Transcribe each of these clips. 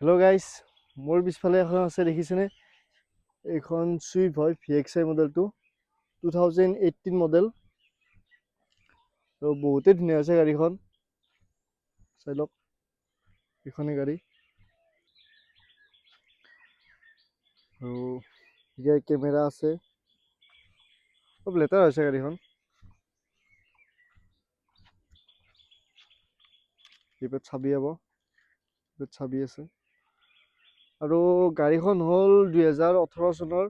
Hello' guys, মোৰ পিছফালে এখন আছে দেখিছেনে? এইখন চুইফ্ট হয়, VXI মডেলটো 2018 মডেল। আৰু বহুতেই ধুনীয়া হৈছে গাড়ীখন, চাই লওক। এইখনে গাড়ী আৰু ইয়াৰ কেমেৰা আছে। অলপ লেতেৰা হৈছে গাড়ীখন। এইবাৰ চাবি আছে। আৰু গাড়ীখন হ'ল 2018 চনৰ।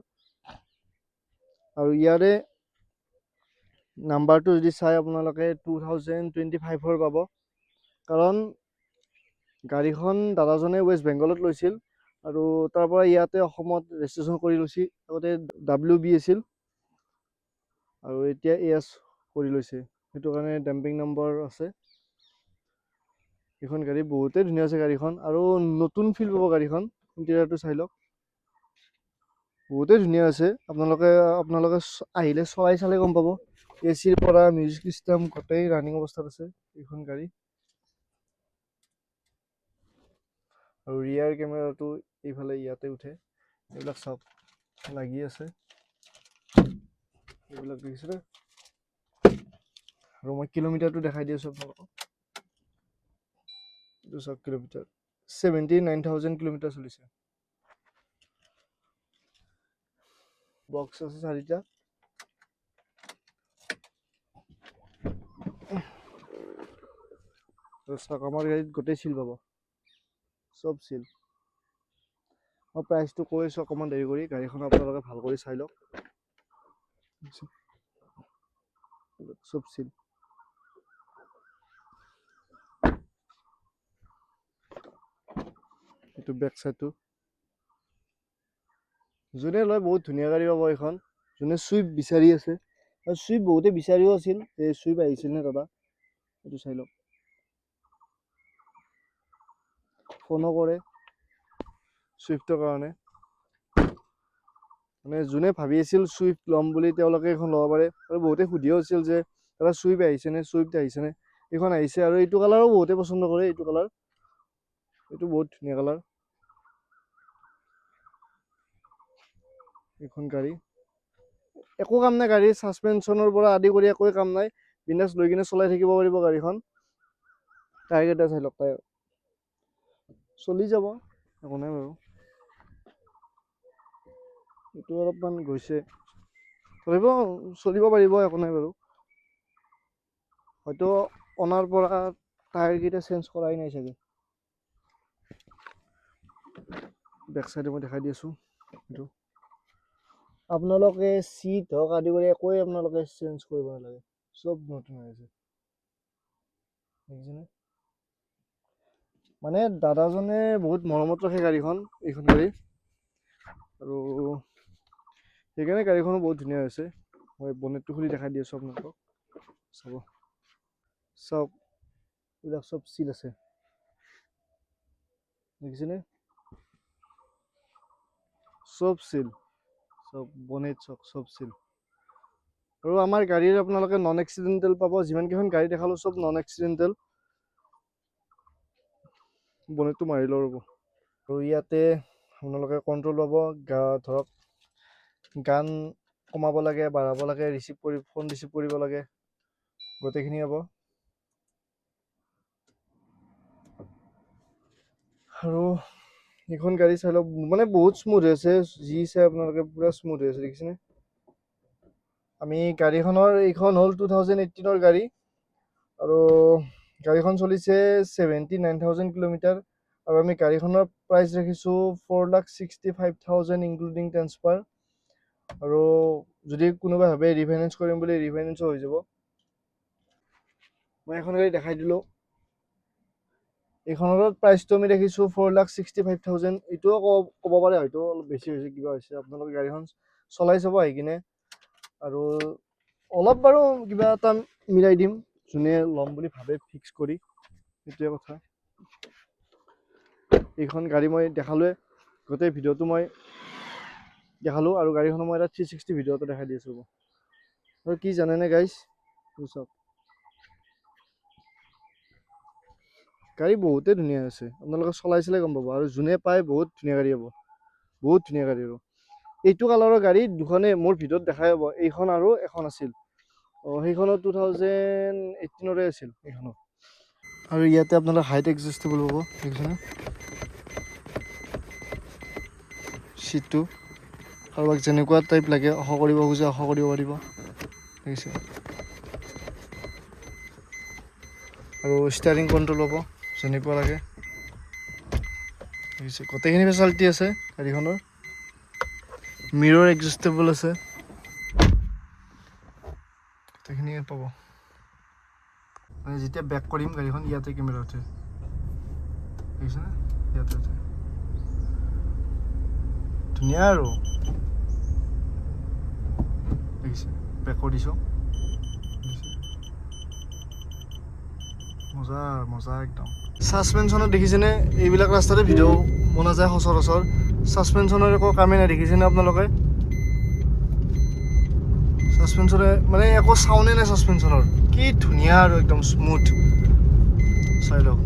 আৰু ইয়াৰে নাম্বাৰটো যদি চাই আপোনালোকে 2025ৰ পাব। কাৰণ গাড়ীখন দাদাজনে ৱেষ্ট বেংগলত লৈছিল আৰু তাৰ পৰা ইয়াতে অসমত ৰেজিষ্ট্ৰেশ্যন কৰি লৈছিল। আগতে WB আছিল আৰু এতিয়া AS কৰি লৈছে, সেইটো কাৰণে ডাম্পিং নম্বৰ আছে। এইখন গাড়ী বহুতেই ধুনীয়া আছে গাড়ীখন, আৰু নতুন ফিল পাব গাড়ীখন। ইণ্টেৰিয়ৰটো চাই লওক, বহুতেই ধুনীয়া আছে। আপোনালোকে আহিলে চলাই চালে গম পাব। AC পৰা মিউজিক চিষ্টেম গোটেই ৰানিং অৱস্থাত আছে এইখন গাড়ী। আৰু ৰিয়াৰ কেমেৰাটো এইফালে ইয়াতে উঠে। এইবিলাক চাওক, লাগি আছে এইবিলাক, দেখিছেনে? আৰু মই কিলোমিটাৰটো দেখাই দি আছো আপোনালোকক। এইটো চাওক, কিলোমিটাৰ 79,000 কিলোমিটাৰ চলিছে। বক্স আছে 4টা। চাওক, আমাৰ গাড়ীত গোটেই চিল পাব, চব চিল। মই প্ৰাইচটো কৈ আছো অকণমান দেৰি কৰি, গাড়ীখন আপোনালোকে ভাল কৰি চাই লওক। চব চিল। এইটো বেক চাইডটো। যোনে লয় বহুত ধুনীয়া গাড়ী পাব এইখন। যোনে চুইফ্ট বিচাৰি আছে, আৰু চুইফ্ট বহুতে বিচাৰিও আছিল, যে চুইফ্ট আহিছিল নে দাদা, এইটো চাই লওক। ফোনো কৰে চুইফ্টৰ কাৰণে। মানে যোনে ভাবি আছিল চুইফ্ট ল'ম বুলি, তেওঁলোকে এইখন ল'ব পাৰে। আৰু বহুতে সুধিও আছিল যে দাদা চুইফ্ট আহিছেনে। এইখন আহিছে, আৰু এইটো কালাৰো বহুতে পচন্দ কৰে। এইটো কালাৰ, এইটো বহুত ধুনীয়া কালাৰ। এইখন গাড়ী একো কাম নাই, গাড়ী ছাছপেনশ্যনৰ পৰা আদি কৰি একোৱে কাম নাই। বিন্দাছ লৈ কিনে চলাই থাকিব পাৰিব গাড়ীখন। টায়াৰ কেইটা চাই লওক, টায়াৰ চলি যাব, একো নাই বাৰু। এইটো অলপমান গৈছে, চলিব পাৰিব, একো নাই বাৰু। হয়তো অনাৰ পৰা টায়াৰ কেইটা চেঞ্জ কৰাই নাই চাগে। বেক চাইডে মই দেখাই দি আছো। এইটো আপোনালোকে চিট হওক আদি কৰি একোৱে আপোনালোকে চেঞ্জ কৰিব নালাগে, চব নতুন হৈ আছে, দেখিছেনে? মানে দাদাজনে বহুত মৰমত ৰাখে গাড়ীখন, এইখন গাড়ী। আৰু সেইকাৰণে গাড়ীখনো বহুত ধুনীয়া হৈছে। মই বনেটটো খুলি দেখাই দি আছো আপোনালোকক, চাব। চাওক, এইবিলাক চব চিল আছে, দেখিছেনে? চব চিল, চব বনেট চাওক, চব চিল। আৰু আমাৰ গাড়ীৰ আপোনালোকে নন এক্সিডেণ্টেল পাব। যিমান কেইখন গাড়ী দেখালো চব নন এক্সিডেণ্টেল। বনেটটো মাৰি লওঁ ৰ'ব। আৰু ইয়াতে আপোনালোকে কণ্ট্ৰল পাব। ধৰক গান কমাব লাগে, বাঢ়াব লাগে, ফোন ৰিচিভ কৰিব লাগে, গোটেইখিনি পাব। আৰু এইখন গাড়ী চাই লওক, মানে বহুত স্মুথ হৈ আছে। যি চাই আপোনালোকে, পুৰা স্মুথ হৈ আছে, দেখিছেনে? আমি গাড়ীখনৰ, এইখন হ'ল 2018ৰ গাড়ী, আৰু গাড়ীখন চলিছে 79,000 কিলোমিটাৰ। আৰু আমি গাড়ীখনৰ প্ৰাইচ ৰাখিছোঁ 4,65,000 ইনক্লুডিং ট্ৰান্সফাৰ। আৰু যদি কোনোবা ভাবে ৰিফাইনেন্স কৰিম বুলি, ৰিফাইনেন্সো হৈ যাব। মই এখন গাড়ী দেখাই দিলোঁ। এইখনৰ প্ৰাইচটো আমি দেখিছোঁ 4,65,000। এইটোও ক'ব পাৰে হয়তো অলপ বেছি হৈছে, কিবা হৈছে। আপোনালোকে গাড়ীখন চলাই চাব আহি কিনে, আৰু অলপ বাৰু কিবা এটা মিলাই দিম, যোনে ল'ম বুলি ভাবে ফিক্স কৰি, সেইটোৱে কথা। এইখন গাড়ী মই দেখালোৱে, গোটেই ভিডিঅ'টো মই দেখালোঁ। আৰু গাড়ীখনৰ মই এটা 360 ভিডিঅ' এটা দেখাই দি আছোঁ। আৰু কি জানেনে গাইজ, চাওক, গাড়ী বহুতেই ধুনীয়া আছে, আপোনালোকে চলাই গম পাব। আৰু যোনে পায় বহুত ধুনীয়া গাড়ী হ'ব, বহুত ধুনীয়া গাড়ী। আৰু এইটো কালাৰৰ গাড়ী দুখনেই মোৰ ভিডিঅ'ত দেখাই হ'ব, এইখন আৰু এখন আছিল। সেইখনো 2018 আছিল এইখনো। আৰু ইয়াতে আপোনালোকে হাইট এডজাষ্টেবল হ'ব, দেখিছেনে চিটটো। কাৰোবাক যেনেকুৱা টাইপ লাগে অস কৰিব খোজে অস কৰিব পাৰিব, দেখিছে। আৰু ষ্টিয়াৰিং কণ্ট্ৰল হ'ব যেনেকুৱা লাগে, দেখিছে। গোটেইখিনি ফেচিলিটি আছে গাড়ীখনৰ। মিৰৰ এডজাষ্টেবল আছে, গোটেইখিনিয়ে পাব। মানে যেতিয়া বেক কৰিম গাড়ীখন ইয়াতে কেমেৰা উঠে, দেখিছেনে, ইয়াতে উঠে, ধুনীয়া। আৰু দেখিছে বেক কৰিছোঁ, মজা মজা একদম। ছাছপেনশ্যনত দেখিছেনে, এইবিলাক ৰাস্তাতে ভিডিঅ' বনা যায় সচৰাচৰ। ছাছপেনশ্যনৰ একো কামেই নাই, দেখিছেনে আপোনালোকে। ছাছপেনশ্যনে মানে একো চাউণ্ডেই নাই ছাছপেনশ্যনৰ, কি ধুনীয়া আৰু একদম স্মুথ, চাই লওক।